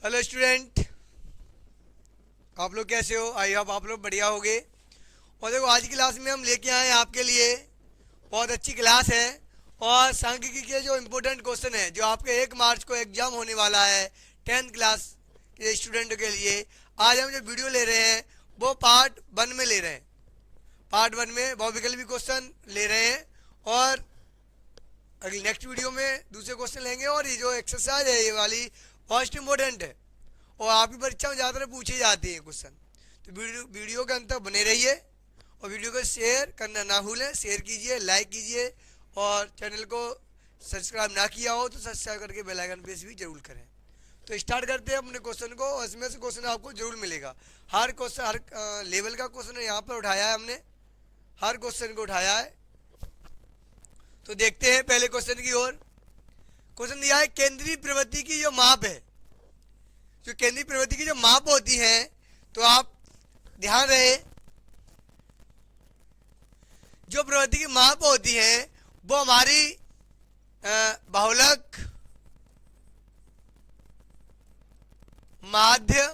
Hello student, आप लोग कैसे हो? आई होप आप लोग बढ़िया होगे। और देखो, आज की क्लास में हम लेके आए हैं आपके लिए बहुत अच्छी क्लास है। और सांख्यिकी के जो इम्पोर्टेंट क्वेश्चन है जो आपके 1 मार्च को एग्जाम होने वाला है 10th क्लास के स्टूडेंट के लिए, आज हम जो वीडियो ले रहे हैं वो पार्ट 1 में ले रहे हैं। पार्ट 1 में बहुविकल्पी क्वेश्चन ले रहे हैं और अगली नेक्स्ट वीडियो में दूसरे क्वेश्चन लेंगे। और ये जो एक्सरसाइज है ये वाली फर्स्ट इंपॉर्टेंट है और आपकी परीक्षा में ज़्यादातर पूछे जाते हैं क्वेश्चन। तो वीडियो के अंत तक बने रहिए और वीडियो को शेयर करना ना भूलें। शेयर कीजिए, लाइक कीजिए और चैनल को सब्सक्राइब ना किया हो तो सब्सक्राइब करके बेल आइकन प्रेस भी जरूर करें। तो स्टार्ट करते हैं अपने क्वेश्चन को और इसमें से क्वेश्चन आपको जरूर मिलेगा। हर क्वेश्चन, हर लेवल का क्वेश्चन यहाँ पर उठाया है हमने, हर क्वेश्चन को उठाया है। तो देखते हैं पहले क्वेश्चन की ओर। क्वेश्चन दिया है केंद्रीय प्रवृत्ति की जो माप है, जो केंद्रीय प्रवृत्ति की जो माप होती है, तो आप ध्यान रहे, जो प्रवृत्ति की माप होती है वो हमारी बहुलक, माध्य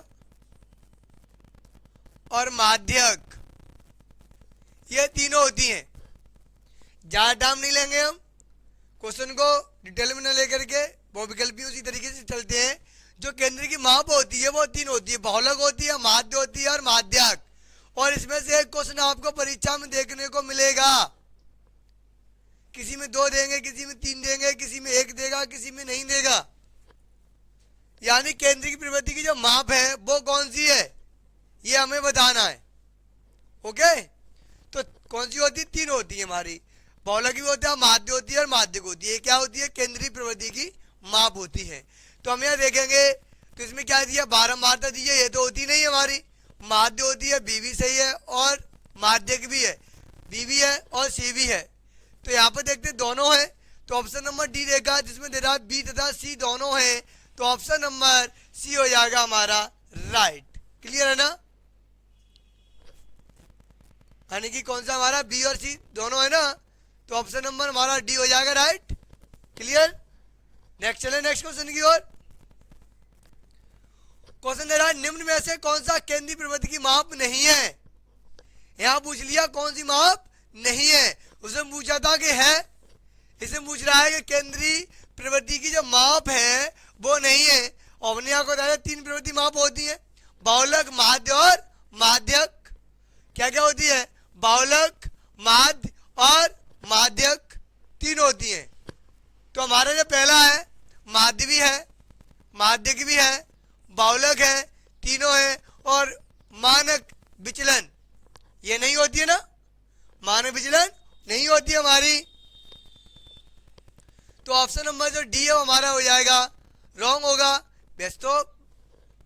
और माध्यक, ये तीनों होती हैं। ज़्यादा टाइम नहीं लेंगे हम, क्वेश्चन को डिटेल में न लेकर के बहुविकल्पी उसी तरीके से चलते हैं। जो केंद्र की माप होती है वो तीन होती है, बहुलक होती है, माध्य होती है और माध्यक। और इसमें से एक क्वेश्चन आपको परीक्षा में देखने को मिलेगा। किसी में 2 देंगे, किसी में 3 देंगे, किसी में 1 देगा, किसी में नहीं देगा। यानी केंद्र की प्रवृत्ति की जो माप है वो कौन सी है ये हमें बताना है। ओके, तो कौन सी होती है? 3 होती है हमारी, बहुलक भी होता है, माध्य होती है और माध्यक होती है। क्या होती है? केंद्रीय प्रवृत्ति की माप होती है। तो हम यहाँ देखेंगे तो इसमें क्या दिया, बारंबारता दी है, ये तो होती नहीं हमारी। माध्य होती है, बी भी सही है और माध्यक भी है, बी भी है और सी भी है। तो यहाँ पर देखते दोनों है, तो ऑप्शन नंबर डी देखा जिसमें दे रहा बी तथा सी दोनों है, तो ऑप्शन नंबर सी हो जाएगा हमारा राइट। क्लियर है ना? यानी कि कौन सा हमारा बी और सी दोनों है ना, तो ऑप्शन नंबर हमारा डी हो जाएगा राइट। क्लियर? नेक्स्ट चले नेक्स्ट क्वेश्चन की ओर। क्वेश्चन दे रहा है निम्न में से कौन सा केंद्रीय प्रवृत्ति की माप नहीं है। यहां पूछ लिया कौन सी माप नहीं है, उसने पूछा था कि है, इसे पूछ रहा है कि केंद्रीय प्रवृत्ति की जो माप है वो नहीं है। और हमने यहां को बताया 3 प्रवृत्ति माप होती है, बहुलक, माध्य और माध्यक। क्या क्या होती है? बहुलक, माध्य और माध्यक, 3 होती है। तो हमारा जो पहला है माध्य भी है, माध्यक भी है, बहुलक है, तीनों है। और मानक विचलन ये नहीं होती है ना, मानक विचलन नहीं होती है हमारी। तो ऑप्शन नंबर जो डी है वो हमारा हो जाएगा रॉन्ग होगा। बेस्ट तो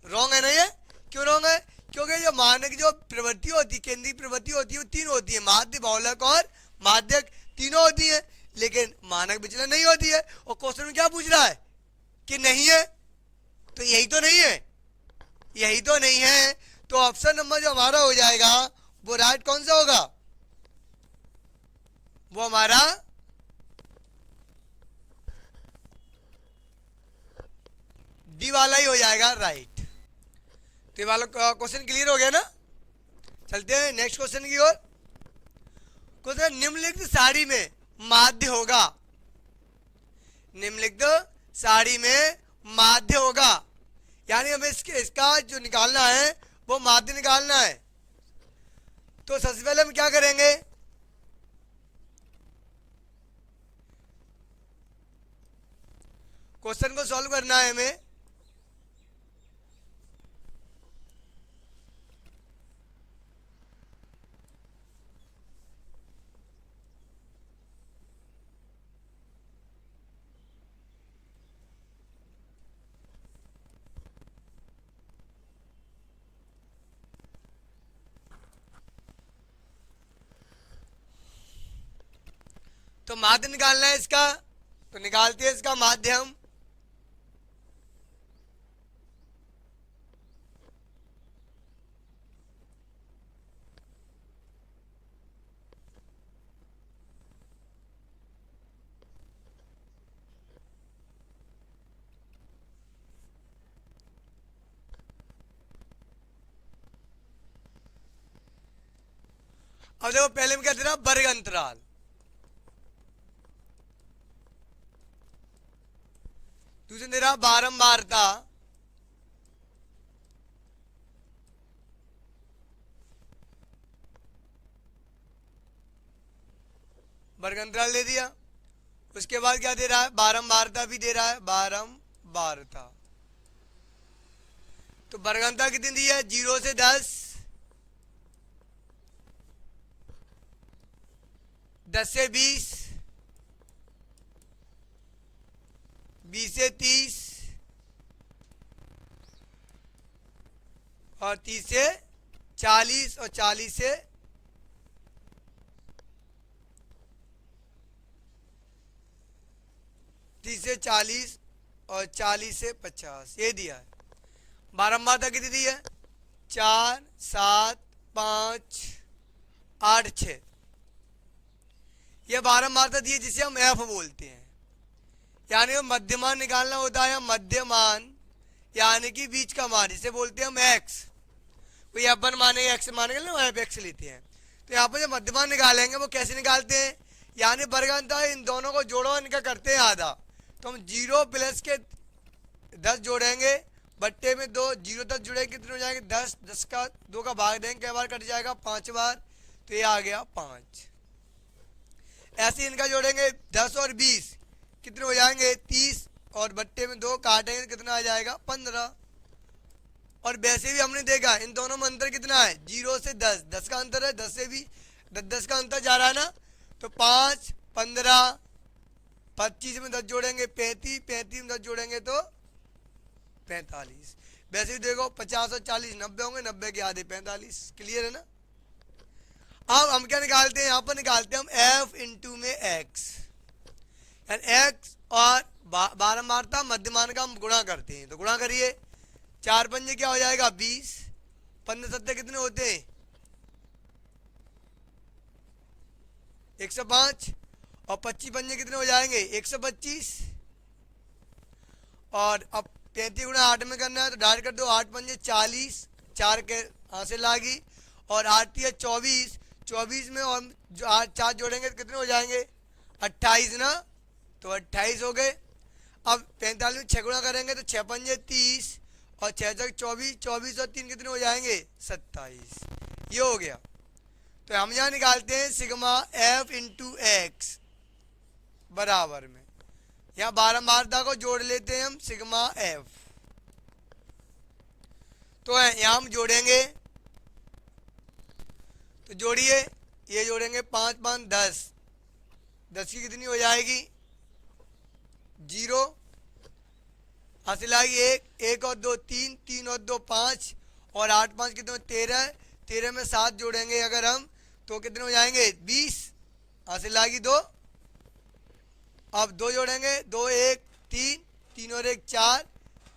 रॉन्ग है ना ये? क्यों रॉन्ग है? क्योंकि जो मानक जो प्रवृत्ति होती है, केंद्रीय प्रवृत्ति होती है, वो 3 होती है, माध्य, बहुलक और माध्यक, तीनों होती है, लेकिन मानक विचलन नहीं होती है। और क्वेश्चन में क्या पूछ रहा है कि नहीं है, तो यही तो नहीं है, यही तो नहीं है। तो ऑप्शन नंबर जो हमारा हो जाएगा वो राइट कौन सा होगा? वो हमारा डी वाला ही हो जाएगा राइट। तो ये वाला क्वेश्चन क्लियर हो गया ना? चलते हैं नेक्स्ट क्वेश्चन की ओर। क्वेश्चन निम्नलिखित साड़ी में माध्य होगा, निम्नलिखित साड़ी में माध्य होगा, यानी हमें इसका जो निकालना है वो माध्य निकालना है। तो सबसे पहले हम क्या करेंगे, क्वेश्चन को सॉल्व करना है हमें। तो माध्य निकालना है इसका, तो निकालते हैं इसका माध्यम। अब देखो पहले में क्या दे रहा, वर्ग अंतराल, दूसरे दे रहा बारंबारता, वर्ग अंतराल दे दिया। उसके बाद क्या दे रहा है, बारंबारता भी दे रहा है, बारंबारता। तो वर्ग अंतराल कितनी दी है, 0 से 10, 10 से 20, 20 से 30 और 30 से 40 और 40 से 30 से 40 और 40 से 50, ये दिया है। बारंबारता कितनी दी है, 4, 7, 5, 8, 6, यह बारंबारता दी है जिसे हम एफ बोलते हैं। यानी वो मध्यमान निकालना होता है, मध्यमान यानी कि बीच का मान, जिसे बोलते हैं हम एक्स। कोई एफ वन मानेगा, एक्स मानेगा ना, एफ एक्स लेते हैं। तो यहाँ पर जो मध्यमान निकालेंगे वो कैसे निकालते हैं, यानी वर्ग अंतराल इन दोनों को जोड़ो, इनका करते हैं आधा। तो हम 0 प्लस के 10 जोड़ेंगे, बट्टे में 2, 0 10 जुड़ेंगे, कितने हो जाएंगे 10, 10 का 2 का भाग देंगे, कई बार कट जाएगा 5 बार, तो ये आ गया 5। ऐसे इनका जोड़ेंगे 10 और 20, कितने हो जाएंगे 30, और बट्टे में 2 काटेंगे तो कितना आ जाएगा 15। और वैसे भी हमने देखा इन दोनों में अंतर कितना है, 0 से 10, 10 का अंतर है, 10 से भी 10 का अंतर जा रहा है ना। तो 5, 15, 25 में 10 जोड़ेंगे 35, 35 में 10 जोड़ेंगे तो 45। वैसे भी देखो 50 और 40 90 होंगे, 90 के आधे 45। क्लियर है ना। अब हम क्या निकालते हैं, यहाँ पर निकालते हैं हम एफ इंटू में एक्स, यानी एक्स और बारंबारता मध्यमान का हम गुणा करते हैं। तो गुणा करिए, 4 पंजे क्या हो जाएगा 20, 15 सत्ते कितने होते हैं 105, और 25 पंजे कितने हो जाएंगे 125। और अब 33 गुणा 8 में करना है तो डायरेक्ट कर दो, 8 पंजे 40, 4 के हासिल लागी, और 8 या 24, 24 में और 4 जोड़ेंगे तो कितने हो जाएंगे 28 ना, तो 28 हो गए। अब 45 में 6 गुणा करेंगे तो 6 पंजे 30, और 6 तक 24, 24 और 3 कितने हो जाएंगे 27, ये हो गया। तो हम यहाँ निकालते हैं सिग्मा एफ इंटू एक्स बराबर में, यहाँ बारंबारता को जोड़ लेते हैं हम सिग्मा एफ। तो यहाँ हम जोड़ेंगे, तो जोड़िए, ये जोड़ेंगे 5 5 10, 10 की कितनी हो जाएगी 0, हासिल आएगी 1, 1 और 2 3, 3 और 2 5, और 8 5 कितने 13, 13 में 7 जोड़ेंगे अगर हम तो कितने हो जाएंगे 20, हासिल आएगी 2। अब 2 जोड़ेंगे, 2 1 3, 3 और 1 4,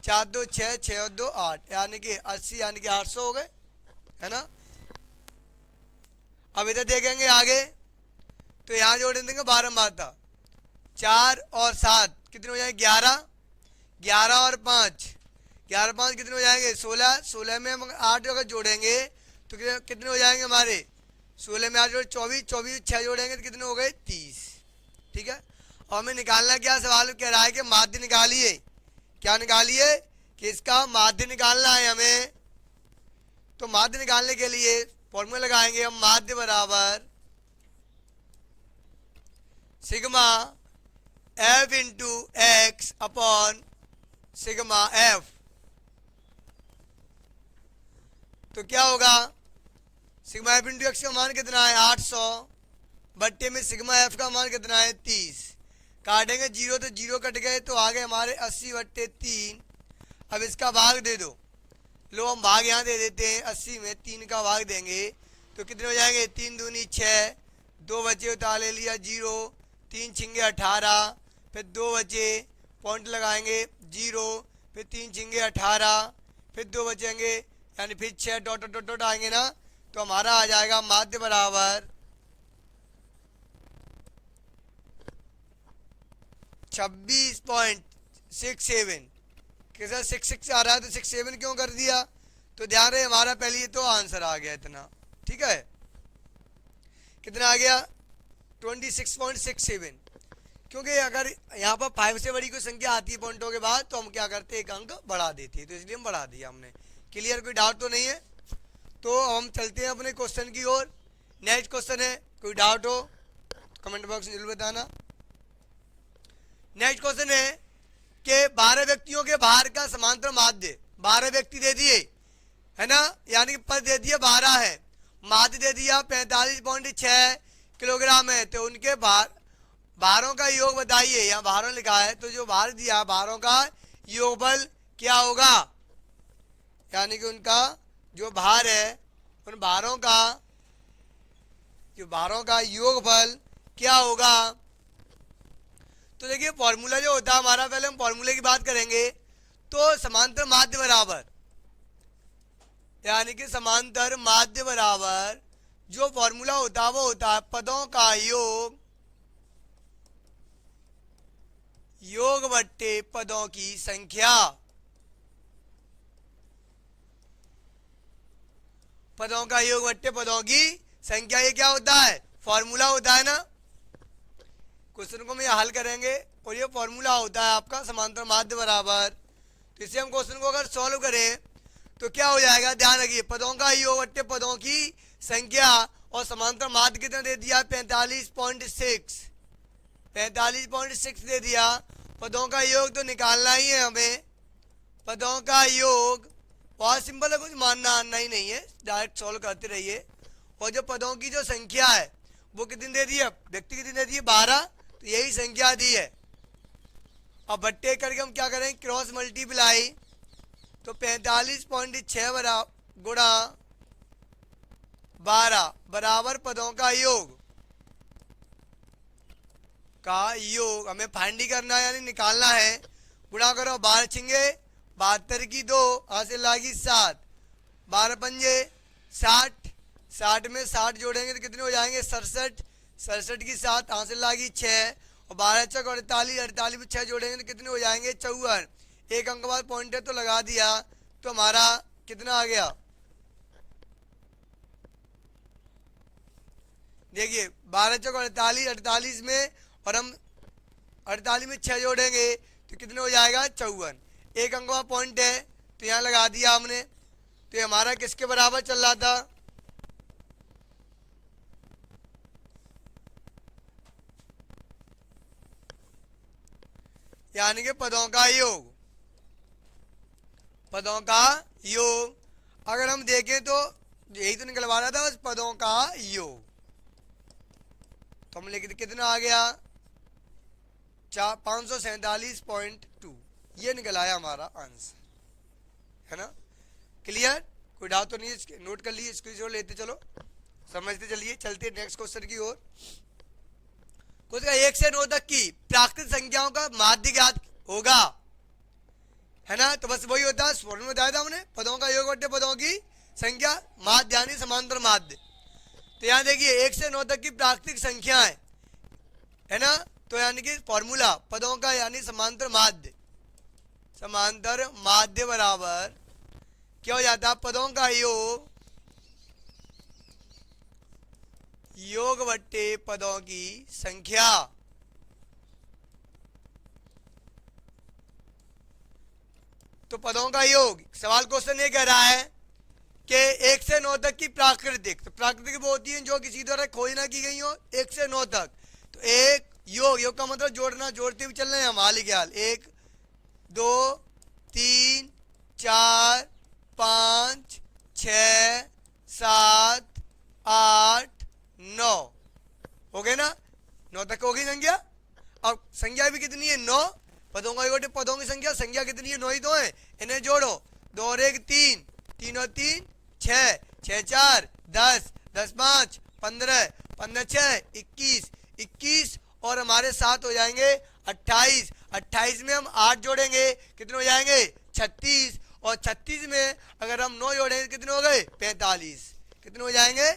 4 2 6, 6 और 2 8, यानी कि 80, यानी कि 800 हो गए, है ना। अब इधर देखेंगे आगे, तो यहाँ जोड़ देंगे बारंबारता, 4 और 7 कितने हो जाएंगे 11, 11 और 5, 11 5 कितने हो जाएंगे 16, 16 में हम 8 अगर जोड़ेंगे तो कितने हो जाएंगे हमारे 16 में 8 जोड़े 24, 24 में 6 जोड़ेंगे तो कितने हो गए 30। ठीक है। और हमें निकालना क्या, सवाल कह रहा है कि माध्य निकालिए, क्या निकालिए कि इसका माध्य निकालना है हमें। तो माध्य निकालने के लिए फॉर्मूला लगाएंगे हम, माध्य बराबर sigma F into x upon sigma F. तो क्या होगा, सिग्मा एफ इंटू एक्स का मान कितना है 800, बट्टे में सिग्मा एफ का मान कितना है 30, काटेंगे 0 तो 0 कट गए, तो आ गए हमारे 80 बट्टे 3। अब इसका भाग दे दो, लो हम भाग यहाँ दे देते हैं, 80 में 3 का भाग देंगे तो कितने हो जाएंगे 3 दूनी 6, 2 बचे उतार ले लिया 0, 3 छिंगे 18, फिर 2 बचे पॉइंट लगाएंगे 0, फिर 3 छिंगे 18, फिर 2 बचेंगे, यानी फिर 6 डॉट डॉट डॉट आएंगे ना, तो हमारा आ जाएगा माध्य बराबर 26.67। कैसा 66 आ रहा है तो 67 क्यों कर दिया, तो ध्यान रहे हमारा पहले ये तो आंसर आ गया इतना। ठीक है, कितना आ गया 26.67। क्योंकि अगर यहाँ पर 5 से बड़ी कोई संख्या आती है पॉइंटों के बाद तो हम क्या करते हैं, एक अंक बढ़ा देते हैं, तो इसलिए हम बढ़ा दिया हमने। क्लियर, कोई डाउट तो नहीं है? तो हम चलते हैं अपने क्वेश्चन की ओर। नेक्स्ट क्वेश्चन है, कोई डाउट हो कमेंट बॉक्स में जरूर बताना। नेक्स्ट क्वेश्चन है कि 12 व्यक्तियों के भार का समांतर माध्य, 12 व्यक्ति दे दिए है ना, यानी कि पद दे दिया 12 है, माध्य दे दिया 45.6 किलोग्राम है, तो उनके भारों का योग बताइए। यहाँ भारों लिखा है, तो जो भार दिया भारों का योगफल क्या होगा, यानी कि उनका जो भार है उन भारों का योगफल क्या होगा। तो देखिए फॉर्मूला जो होता है हमारा, पहले हम फॉर्मूले की बात करेंगे। तो समांतर माध्य बराबर, यानी कि समांतर माध्य बराबर जो फॉर्मूला होता है वो होता है पदों का योग बट्टे पदों की संख्या। पदों का योग बट्टे पदों की संख्या, ये क्या होता है, फॉर्मूला होता है ना। क्वेश्चन को हम ये हल करेंगे और ये फॉर्मूला होता है आपका समांतर माध्य बराबर। तो इससे हम क्वेश्चन को अगर सॉल्व करें तो क्या हो जाएगा, ध्यान रखिए, पदों का योग बट्टे पदों की संख्या और समांतर माध्य कितना दे दिया 45.6 दे दिया। पदों का योग तो निकालना ही है हमें। पदों का योग बहुत सिंपल है, कुछ मानना आना ही नहीं है, डायरेक्ट सॉल्व करते रहिए। और जो पदों की जो संख्या है वो कितनी दे दी है, व्यक्ति कितनी दे दी है 12, तो यही संख्या दी है। अब बट्टे करके हम क्या करें, क्रॉस मल्टीप्लाई, तो 45.6 गुणा 12 बराबर पदों का योग हमें फाइंड करना है, यानी निकालना है। गुणा करो, 12 छिंगे 72 की 2, हासिल लागी 7, 12 पंजे 60, 60 में 60 जोड़ेंगे तो कितने हो जाएंगे 67, 67 की 7, हासिल लागी 6, और 12 चक 48, 48 में 6 जोड़ेंगे तो कितने हो जाएंगे 54। एक अंक बाद पॉइंट है तो लगा दिया, तो हमारा कितना आ गया, देखिए 12 चक 48, 48 में, और हम 48 में 6 जोड़ेंगे तो कितने हो जाएगा 54। एक अंक बाद पॉइंट है तो यहाँ लगा दिया हमने। तो ये हमारा किसके बराबर चल रहा था, यानी कि पदों का योग। पदों का योग अगर हम देखें तो यही तो निकलवा रहा था, बस पदों का योग। तो हम लिखते कितना आ गया 547.2, ये निकल आया हमारा आंसर, है ना। क्लियर, कोई डाउट तो नहीं है, नोट कर लीजिए, स्क्रीनशॉट लेते चलो, समझते चलिए। चलते नेक्स्ट क्वेश्चन की ओर। कुछ 1 से 9 तक की प्राकृतिक संख्याओं का माध्य ज्ञात होगा, है ना। तो बस वही होता है, फॉर्मूला में बताया था हमने, पदों का योग बट्टे पदों की संख्या, माध्य यानी समांतर माध्य। तो यहाँ देखिए 1 से 9 तक की प्राकृतिक संख्याएं, है ना, तो यानी कि फॉर्मूला पदों का यानी समांतर माध्य बराबर क्या हो जाता है, पदों का योग बट्टे पदों की संख्या। तो पदों का योग, सवाल क्वेश्चन ये कह रहा है कि 1 से 9 तक की प्राकृतिक, तो प्राकृतिक वो होती है जो किसी द्वारा खोज ना की गई हो 1 से 9 तक। तो एक योग का मतलब जोड़ना, जोड़ते हुए चल रहे हैं हम, हाल ही ख्याल 1 2 3 4 5 6 7 8 9 हो गए ना, 9 तक हो गई संख्या। अब संख्या भी कितनी है 9, पदों का योग पदों की संख्या कितनी है 9 ही तो है, इन्हें जोड़ो, 2 और 1 3, 3 और 3 6, 6 4 10, 10 5 15, 15 6 21, 21 और हमारे 7 हो जाएंगे 28, 28 में हम 8 जोड़ेंगे कितने हो जाएंगे 36, और 36 में अगर हम 9 जोड़ेंगे कितने हो गए 45, कितने हो जाएंगे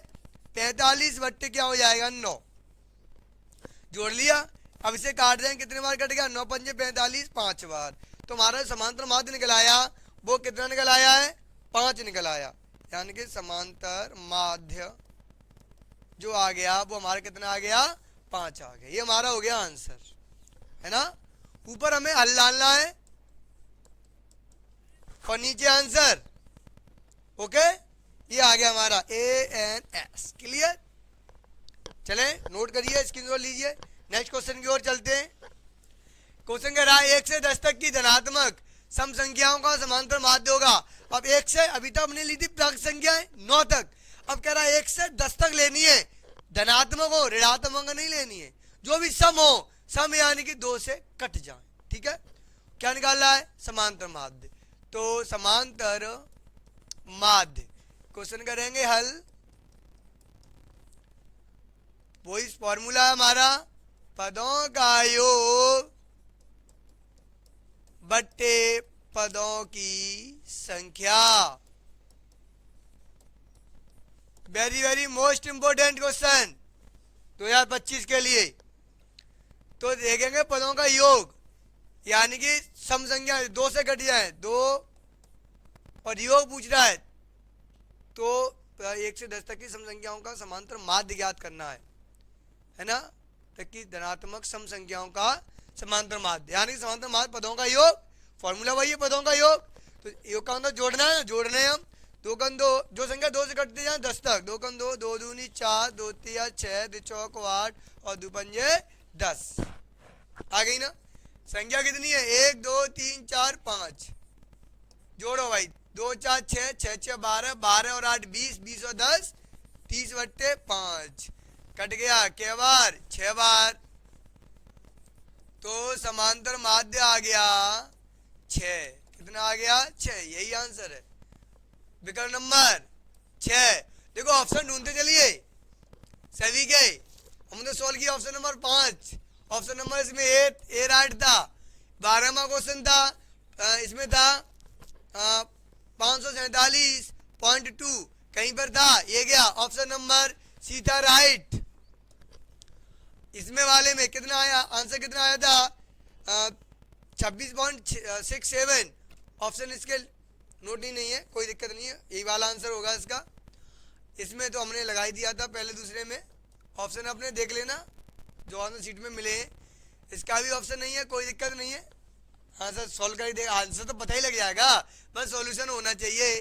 45 बट्टे क्या हो जाएगा 9, जोड़ लिया। अब इसे काट दें, कितने बार कट गया 9 पंजे 45, 5 बार। तो हमारा समांतर माध्य निकल आया, वो कितना निकल आया है 5 निकल आया, यानी कि समांतर माध्य जो आ गया वो हमारा कितना आ गया, 5 आ गया। ये हमारा हो गया आंसर, है ना। ऊपर हमें हल डालना है और नीचे आंसर। ओके, ये आ गया हमारा ANS। क्लियर, चले नोट करिए, स्क्रीनशॉट लीजिए। नेक्स्ट क्वेश्चन की ओर चलते हैं। क्वेश्चन कह रहा है 1 से 10 तक की धनात्मक सम संख्याओं का समांतर माध्य होगा। अब 1 से, अभी तक हमने ली थी प्राक संख्याएं 9 तक, अब कह रहा है 1 से 10 तक लेनी है, धनात्मक हो ऋणात्मक नहीं लेनी है, जो भी सम हो, सम यानी कि 2 से कट जाए। ठीक है, क्या निकालना है, समांतर माध्य। तो समांतर माध्य क्वेश्चन करेंगे हल, वही फॉर्मूला है हमारा, पदों का योग बट्टे पदों की संख्या। Very very most important question 2025 के लिए। तो देखेंगे पदों का योग, यानी कि सम संख्या 2 से कट जाए, 2 और योग पूछ रहा है, तो 1 से 10 तक की सम संख्याओं का समांतर माध्य ज्ञात करना है ना, तक की धनात्मक सम संख्याओं का समांतर माध्य, यानी समांतर माध्य पदों का योग, फॉर्मूला वही है पदों का योग। तो योग का मतलब जोड़ना है, जोड़ने हम 2 कम 2, जो संख्या 2 से कटते जाए 10 तक, 2 कम 2, 2 दूनी 4, 2 तिया 6, 2 चौक 8 और 2 पंजे 10। आ गई ना संख्या, कितनी है 1 2 3 4 5, जोड़ो भाई, 2 4 6, 6 6 12, 12 और 8 20, 20 और 10 30 बट्टे 5, कट गया कै बार 6 बार, तो समांतर माध्य आ गया 6। कितना आ गया 6, यही आंसर है, विकल्प नंबर 6। देखो ऑप्शन ढूंढते चलिए सभी के, हमने सोल्व किया ऑप्शन नंबर 5, ऑप्शन नंबर इसमें ए राइट था, 12वां क्वेश्चन था, इसमें था 547.2 कहीं पर था, ये गया ऑप्शन नंबर सी था राइट। इसमें वाले में कितना आया, आंसर कितना आया था 26.67, ऑप्शन इसके नोट ही नहीं है, कोई दिक्कत नहीं है, यही वाला आंसर होगा इसका। इसमें तो हमने लगा ही दिया था पहले दूसरे में, ऑप्शन अपने देख लेना जो आंसर शीट में मिले हैं, इसका भी ऑप्शन नहीं है, कोई दिक्कत नहीं है, आंसर सॉल्व कर ही दे, आंसर तो पता ही लग जाएगा, बस सॉल्यूशन होना चाहिए,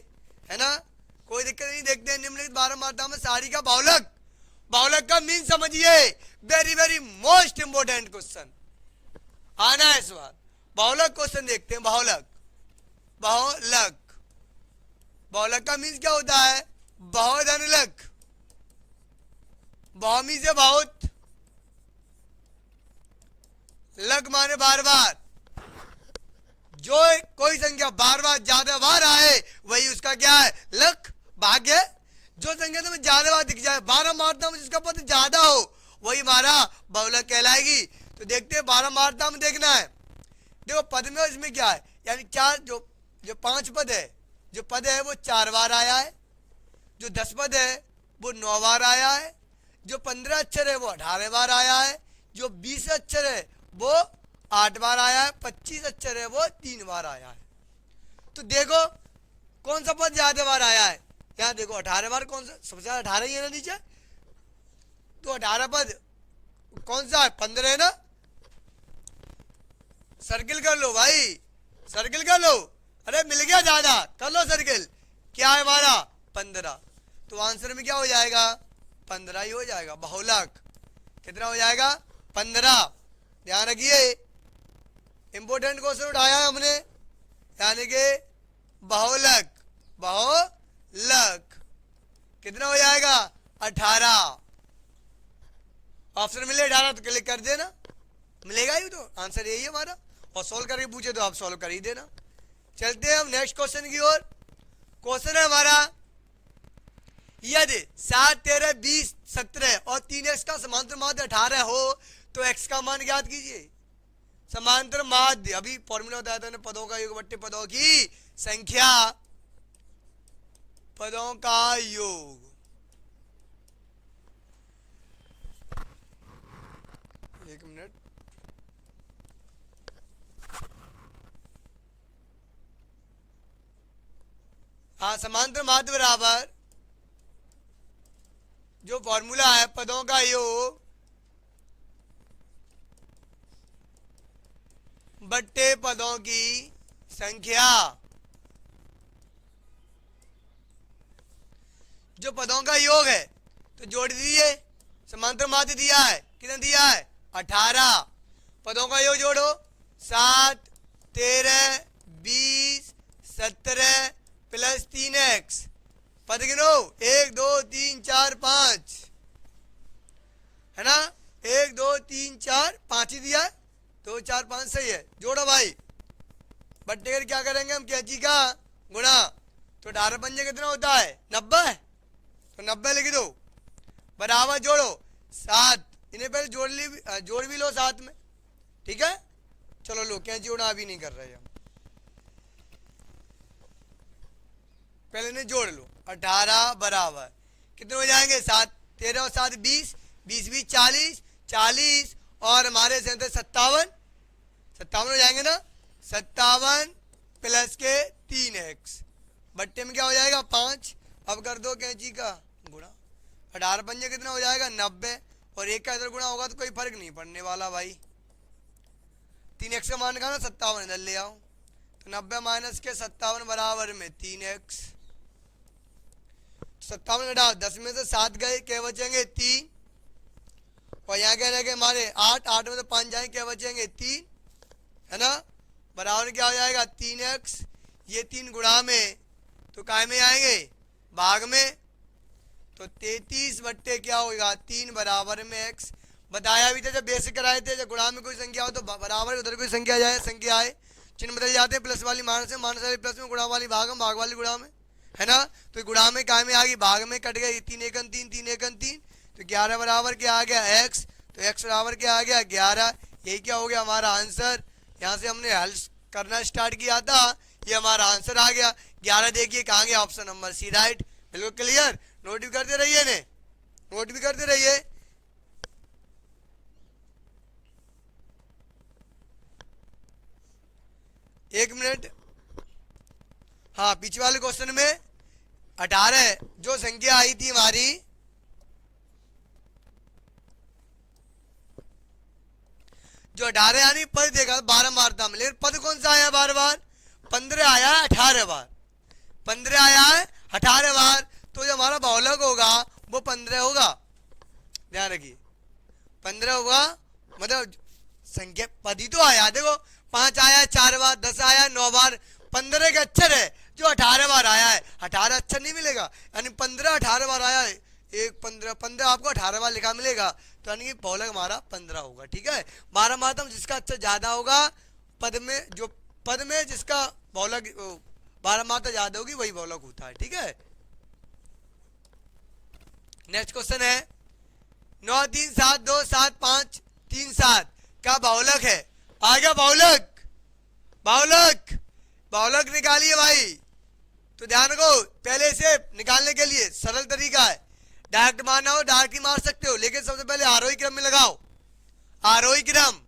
है ना, कोई दिक्कत नहीं। देखते हैं निम्नलिखित 12 मात्रा में साड़ी का बाहुलक, बाहुलक का मीन समझिए, very very most important question आना है इस बार। बाहुलक क्वेश्चन देखते हैं, बाहुलक, बाहुलक, बाहुलक का मीन्स क्या होता है, बहुत धनलक, बहुमी से बहुत, लक माने बार बार, जो कोई संख्या बार बार ज्यादा बार आए वही उसका क्या है, लक भाग्य। जो संख्या तुम्हें ज्यादा बार दिख जाए 12 मात्रा में जिसका पद ज्यादा हो वही हमारा बहुलक कहलाएगी। तो देखते हैं 12 मात्रा में देखना है, देखो पद में इसमें क्या है, यानी 4 जो 5 पद है, जो पद है वो 4 बार आया है, जो 10 पद है वो 9 बार आया है, जो 15 अक्षर है वो 18 बार आया है, जो 20 अक्षर है वो 8 बार आया है, 25 अक्षर है वो 3 बार आया है। तो देखो कौन सा पद ज्यादा बार आया है, यहाँ देखो 18 बार, कौन सा सबसे ज्यादा 18 ही है ना नीचे, तो 18 पद कौन सा है, 15 है ना, सर्किल कर लो भाई, सर्किल कर लो, अरे मिल गया ज्यादा, कर लो सर्किल, क्या है हमारा 15, तो आंसर में क्या हो जाएगा 15 ही हो जाएगा, बहुलक कितना हो जाएगा 15। ध्यान रखिए इंपोर्टेंट क्वेश्चन उठाया है हमने, यानी कि बहुलक, बहुलक कितना हो जाएगा 18, ऑप्शन मिले 18 तो क्लिक कर देना, मिलेगा ही, तो आंसर यही है हमारा, और सॉल्व करके पूछे तो आप सॉल्व कर ही देना। चलते हैं हम नेक्स्ट क्वेश्चन की ओर। क्वेश्चन है हमारा, यदि 7 13 20 17 और 3x का समांतर माध्य 18 हो तो x का मान ज्ञात कीजिए। समांतर माध्य अभी फॉर्मूला बताया था पदों का योग बट्टे पदों की संख्या, पदों का योग, एक मिनट, हाँ समांतर माध्य बराबर जो फॉर्मूला है पदों का योग बट्टे पदों की संख्या, जो पदों का योग है तो जोड़ दीजिए, समांतर माध्य दिया है, कितना दिया है 18, पदों का योग जोड़ो 7 13 20 17 प्लस 3x, पद गिनो 1 2 3 4 5 है ना, 1 2 3 4 5 ही दिया है, 2 4 5 सही है, जोड़ो भाई, बट्टे कर क्या करेंगे हम कैंची का गुणा, तो 18 पंजे कितना होता है 90, तो 90 लिख दो, बराबर जोड़ो 7, इन्हें पहले जोड़ भी लो साथ में, ठीक है। चलो लो कैंची जोड़ा अभी नहीं कर रहे हम, पहले इन्हें जोड़ लो, 18 बराबर कितने हो जाएंगे 7 13 और 7 20, 20 20 40, 40 और हमारे से 57 हो जाएंगे ना, 57 प्लस के 3x, बट्टे में क्या हो जाएगा 5, अब कर दो कैंची का गुणा, 18 पंजे कितना हो जाएगा 90, और एक का इधर गुणा होगा तो कोई फर्क नहीं पड़ने वाला भाई, 3x का मान का ना 57 इधर ले आओ, तो 90 माइनस के 57 बराबर में 3x, 57 घटाओ 10 में से 7 गए, क्या बचेंगे 3, और यहाँ क्या रहेंगे हमारे 8 में से 5 जाएंगे, क्या बचेंगे 3 है ना, बराबर क्या हो जाएगा 3x, ये 3 गुणा में तो काय में आएंगे भाग में, तो 33 बट्टे क्या होगा 3 बराबर में x, बताया भी था जब बेसिक कराए थे, जब गुणा में कोई संख्या हो तो बराबर उधर कोई संख्या जाए, संख्या आए चिन्ह बदल जाते हैं, प्लस वाली माइनस में, माइनस वाली प्लस में, गुणा वाली भाग में, भाग वाली गुणा में, है ना, तो गुणा में काय में आ गई भाग में, कट गई 3 1 3 3 1 3, तो 11 बराबर क्या आ गया x, तो x बराबर क्या आ गया 11, यही क्या हो गया हमारा आंसर, यहाँ से हमने हल करना स्टार्ट किया था, ये हमारा आंसर आ गया 11, देखिए कहाँ गया ऑप्शन नंबर सी राइट, बिल्कुल क्लियर, नोट भी करते रहिए ने, नोट भी करते रहिए। एक मिनट, हाँ पीछे वाले क्वेश्चन में 18 जो संख्या आई थी हमारी, जो 18 यानी पद देखा 12 मारता में, लेकिन पद कौन सा आया बार बार 15 आया है 18 बार, 15 आया है 18 बार, तो जो हमारा बहुलक होगा वो 15 होगा, ध्यान रखिए 15 होगा, मतलब संख्या पद ही तो आया, देखो 5 आया 4 बार, 10 आया 9 बार, 15 के अक्षर है जो 18 बार आया है, 18 अक्षर नहीं मिलेगा, यानी 15 18 बार आया है, 15 आपको 18 बार लिखा मिलेगा, तो यानी कि बहुलक हमारा 15 होगा, ठीक है। 12 मातम जिसका अक्षर ज्यादा होगा पद में जिसका बहुलक 12 मात्रा ज्यादा होगी वही बहुलक होता है, ठीक है। नेक्स्ट क्वेश्चन है 9 3 7 2 7 5 3 7 का बहुलक है, आ गया बहुलक, बहुलक बहुलक निकालिए भाई, तो ध्यान रखो पहले इसे निकालने के लिए सरल तरीका है, डायरेक्ट मारना हो डायरेक्ट ही मार सकते हो, लेकिन सबसे पहले आरोही क्रम में लगाओ, आरोही क्रम,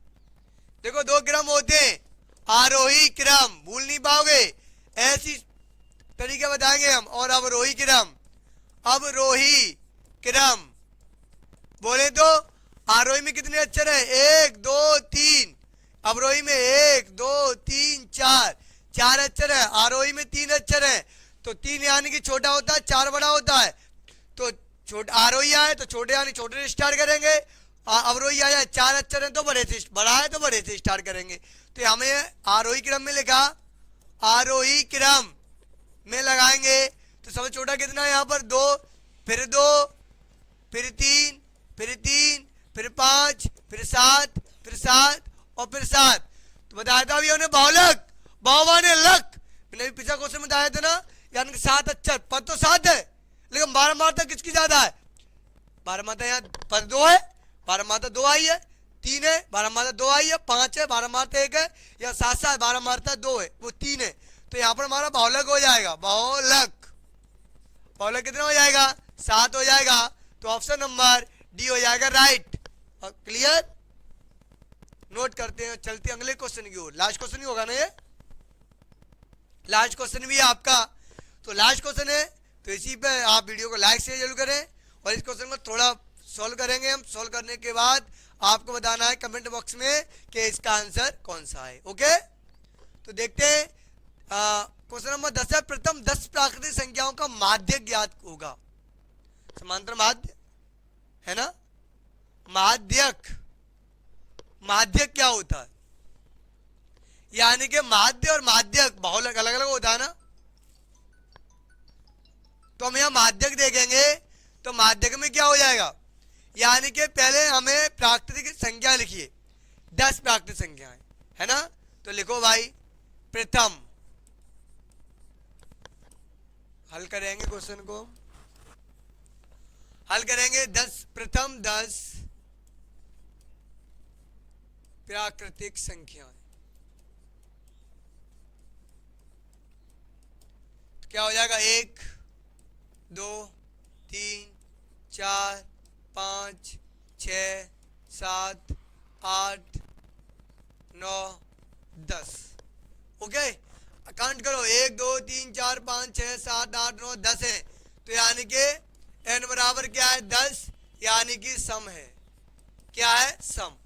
देखो 2 क्रम होते हैं, आरोही क्रम भूल नहीं पाओगे, ऐसी तरीके बताएंगे हम, और अवरोही क्रम, अवरोही क्रम बोले तो आरोही में कितने अक्षर है 1 2 3, अवरोही में 1 2 3 4 अक्षर है, आरोही में 3 अक्षर है, तो 3 यानी कि छोटा होता है 4 बड़ा होता है, तो छोटा आरोही आए तो छोटे यानी छोटे से स्टार्ट करेंगे, अवरोही आया 4 अक्षर है तो बड़े से, बड़ा है तो बड़े से स्टार्ट करेंगे, तो हमें आरोही क्रम में लिखा, आरोही क्रम में लगाएंगे, तो सबसे छोटा कितना है यहाँ पर 2, फिर 2, फिर 3, फिर 3, फिर 5, फिर 7, फिर 7 और फिर 7, तो बताया था अभी हमने बहुलक, बहुवान लक, मैंने पिछला क्वेश्चन में बताया था ना, यानी कि 7 अक्षर, पद तो 7 है लेकिन 12 मात्रा किसकी ज्यादा है, 12 मात्रा यहाँ पद 2 है, 12 मात्रा 2 आई है, 3 है 12 मात्रा 2 आई है, 5 है 12 मात्रा 1 है, या 7 7 12 मात्रा 2 है वो 3 है, तो यहाँ पर हमारा बहुलक हो जाएगा, बहुलक, बहुलक कितना हो जाएगा 7 हो जाएगा, तो ऑप्शन नंबर डी हो जाएगा राइट, क्लियर। नोट करते हैं, चलते हैं अगले क्वेश्चन की ओर, लास्ट क्वेश्चन ही होगा ना ये, लास्ट क्वेश्चन भी है आपका, तो लास्ट क्वेश्चन है, तो इसी पे आप वीडियो को लाइक शेयर जरूर करें और इस क्वेश्चन को थोड़ा सॉल्व करेंगे हम। सॉल्व करने के बाद आपको बताना है कमेंट बॉक्स में कि इसका आंसर कौन सा है। ओके, तो देखते हैं। क्वेश्चन नंबर 10 है, प्रथम 10 प्राकृतिक संख्याओं का माध्य ज्ञात होगा। समांतर माध्य है ना, माध्यक। माध्यक क्या होता है? यानी कि माध्य और माध्यक बहुत अलग अलग होता है ना। तो हम यहां माध्यक देखेंगे तो माध्यक में क्या हो जाएगा, यानी कि पहले हमें प्राकृतिक संख्या लिखिए, 10 प्राकृतिक संख्याएं है ना। तो लिखो भाई, प्रथम, हल करेंगे क्वेश्चन को, हल करेंगे 10, प्रथम 10 प्राकृतिक संख्याएं। तो क्या हो जाएगा, 1 2 3 4 5 6 7 8 9 10। ओके, काउंट करो, 1 2 3 4 5 6 7 8 9 10 है। तो यानी कि n बराबर क्या है, 10, यानी कि सम है। क्या है, सम।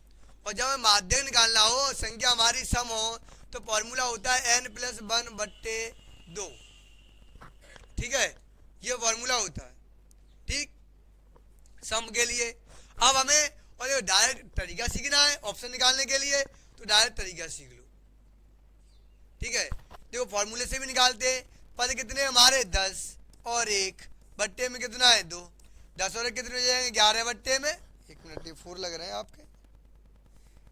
और जब हमें माध्यक निकालना हो, संख्या हमारी सम हो, तो फॉर्मूला होता है n+1/2। ठीक है, ये फॉर्मूला होता है, ठीक, सम के लिए। अब हमें और डायरेक्ट तरीका सीखना है ऑप्शन निकालने के लिए, तो डायरेक्ट तरीका सीख लो। ठीक है, देखो फॉर्मूले से भी निकालते हैं। पद कितने हमारे, 10 और 1, बट्टे में कितना है, 2। 10 और 1 कितने हो जाएंगे, 11 बट्टे में, 1 मिनट, ये 4 लग रहे हैं आपके,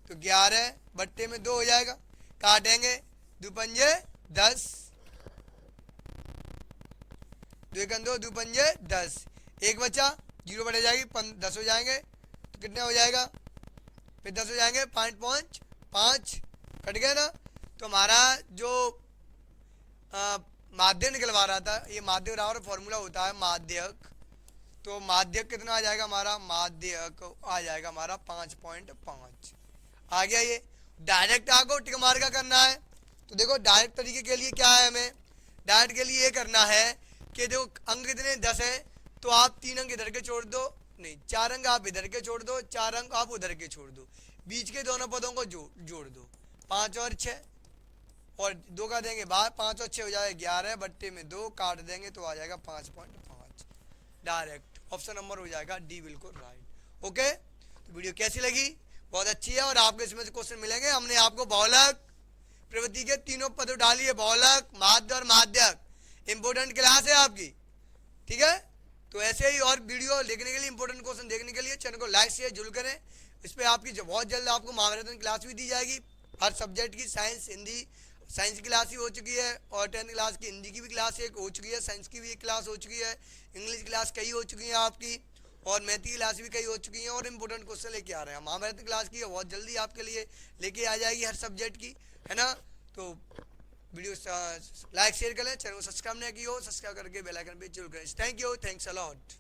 तो 11 बट्टे में 2 हो जाएगा। काटेंगे, 2 पंजे 10, 2 पंजे 10, 1 बचा, 0 बटे जाएगी, 10 हो जाएंगे, तो कितने हो जाएगा, फिर 10 हो जाएंगे, 5 कट गया ना। तो हमारा जो माध्यक निकलवा रहा था, ये माध्यक बराबर फॉर्मूला होता है माध्यक। तो माध्यक कितना आ जाएगा हमारा, माध्यक आ जाएगा हमारा 5.5 आ गया। ये डायरेक्ट आपको टिक मार का करना है। तो देखो डायरेक्ट तरीके के लिए क्या है, हमें डायरेक्ट के लिए ये करना है कि देखो अंक कितने 10 है, तो आप 3 अंक इधर के छोड़ दो, नहीं 4 अंक आप इधर के छोड़ दो, 4 अंक आप उधर के छोड़ दो, बीच के दोनों पदों को जोड़ दो, 5 और 6 और 2 का देंगे बाहर, 5 और 6 हो जाएगा 11 बट्टे में 2, काट देंगे तो आ जाएगा 5.5। डायरेक्ट ऑप्शन नंबर हो जाएगा डी, बिल्कुल राइट। ओके, तो वीडियो कैसी लगी, बहुत अच्छी है और आपको इसमें से क्वेश्चन मिलेंगे। हमने आपको बहुलक प्रवृत्ति के तीनों पद डालिए, बहुलक, माध्य और माध्यक। इंपोर्टेंट क्लास है आपकी, ठीक है। तो ऐसे ही और वीडियो देखने के लिए, इंपोर्टेंट क्वेश्चन देखने के लिए चैनल को लाइक शेयर जरूर करें। इस पर आपकी बहुत जल्द आपको महाभारत क्लास भी दी जाएगी, हर सब्जेक्ट की, साइंस, हिंदी, साइंस की क्लास ही हो चुकी है और 10th क्लास की हिंदी की भी क्लास एक हो चुकी है, साइंस की भी एक क्लास हो चुकी है, इंग्लिश क्लास कई हो चुकी है आपकी, और मैथ की क्लास भी कई हो चुकी है, और इंपोर्टेंट क्वेश्चन लेके आ रहे हैं। महाभारत क्लास की बहुत जल्दी आपके लिए लेके आ जाएगी हर सब्जेक्ट की, है ना। तो वीडियो लाइक शेयर करें, चैनल को सब्सक्राइब नहीं की हो, सब्सक्राइब करके बेल आइकन पे जरूर करें। Thank you, thanks a lot.